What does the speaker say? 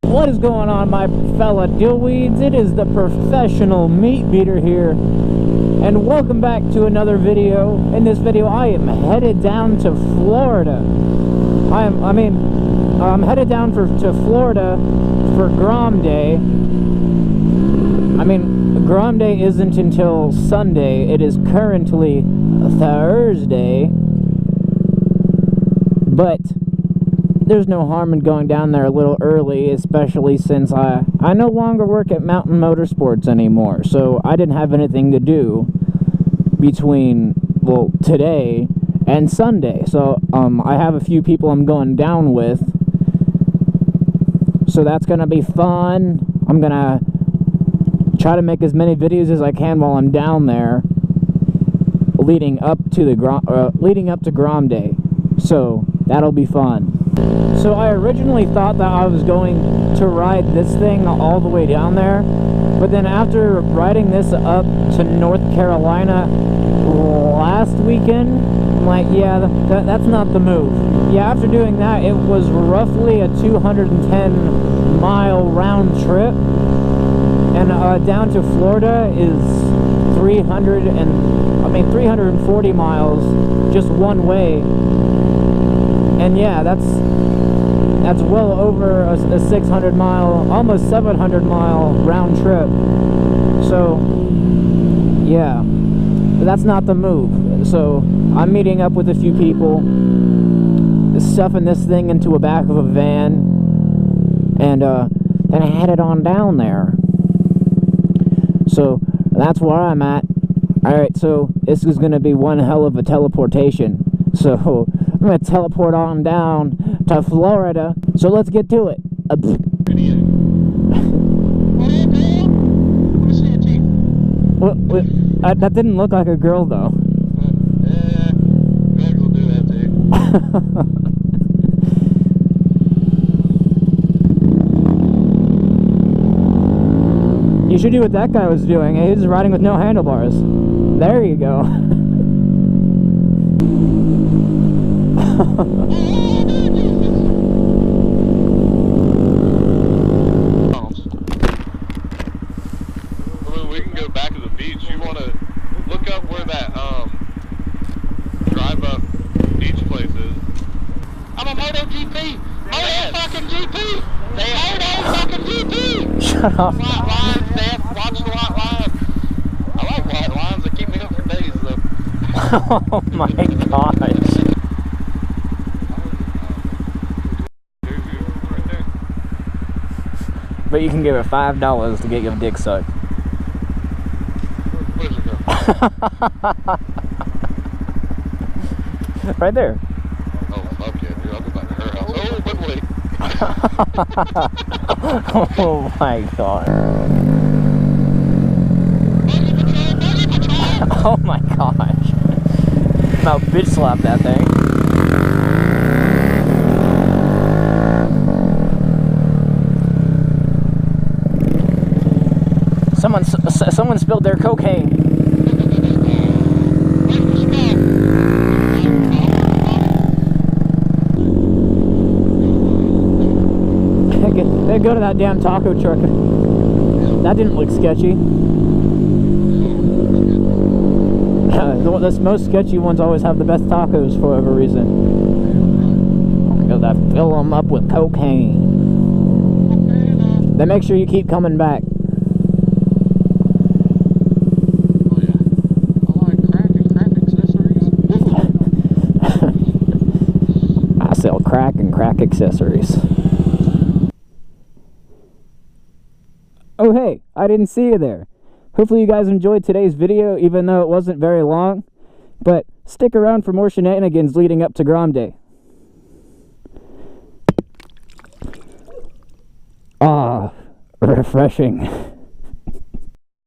What is going on, my fella dillweeds? It is the professional meat beater here, and welcome back to another video. In this video, I am headed down to Florida. I'm headed down to Florida for Grom Day. Grom Day isn't until Sunday. It is currently Thursday, but there's no harm in going down there a little early, especially since I no longer work at Mountain Motorsports anymore, so I didn't have anything to do between, well, today and Sunday. So I have a few people I'm going down with, so that's gonna be fun. I'm gonna try to make as many videos as I can while I'm down there, leading up to Grom Day. So that'll be fun. So I originally thought that I was going to ride this thing all the way down there, but then after riding this up to North Carolina last weekend, I'm like, yeah, that's not the move. Yeah, after doing that, it was roughly a 210-mile round trip, and down to Florida is 340 miles just one way. And yeah, that's well over a 600-mile, almost 700-mile round trip. So yeah, that's not the move. So I'm meeting up with a few people, stuffing this thing into the back of a van, and headed on down there. So that's where I'm at. Alright, so this is going to be one hell of a teleportation. So I'm going to teleport on down to Florida. So let's get to it. That didn't look like a girl, though. Yeah, girls will do that too. You should do what that guy was doing. He was riding with no handlebars. There you go. We can go back to the beach. You want to look up where that drive up beach place is. I'm a MotoGP. Fucking GP. Fucking GP. Shut up. White lines, Dad. Watch the white lines. I like white lines. They keep me up for days, though. Oh my gosh. But you can give her $5 to get your dick sucked. Where's it go? Right there. Oh, fuck yeah, dude. I'll go back to her house. Oh, but wait. Oh my god. Oh my gosh. About bitch slap that thing. Someone spilled their cocaine. They go to that damn taco truck. That didn't look sketchy. The most sketchy ones always have the best tacos for whatever reason. Because I fill them up with cocaine. Then make sure you keep coming back. Sell crack and crack accessories. Oh hey, I didn't see you there. Hopefully you guys enjoyed today's video, even though it wasn't very long. But stick around for more shenanigans leading up to Grom Day. Ah, refreshing.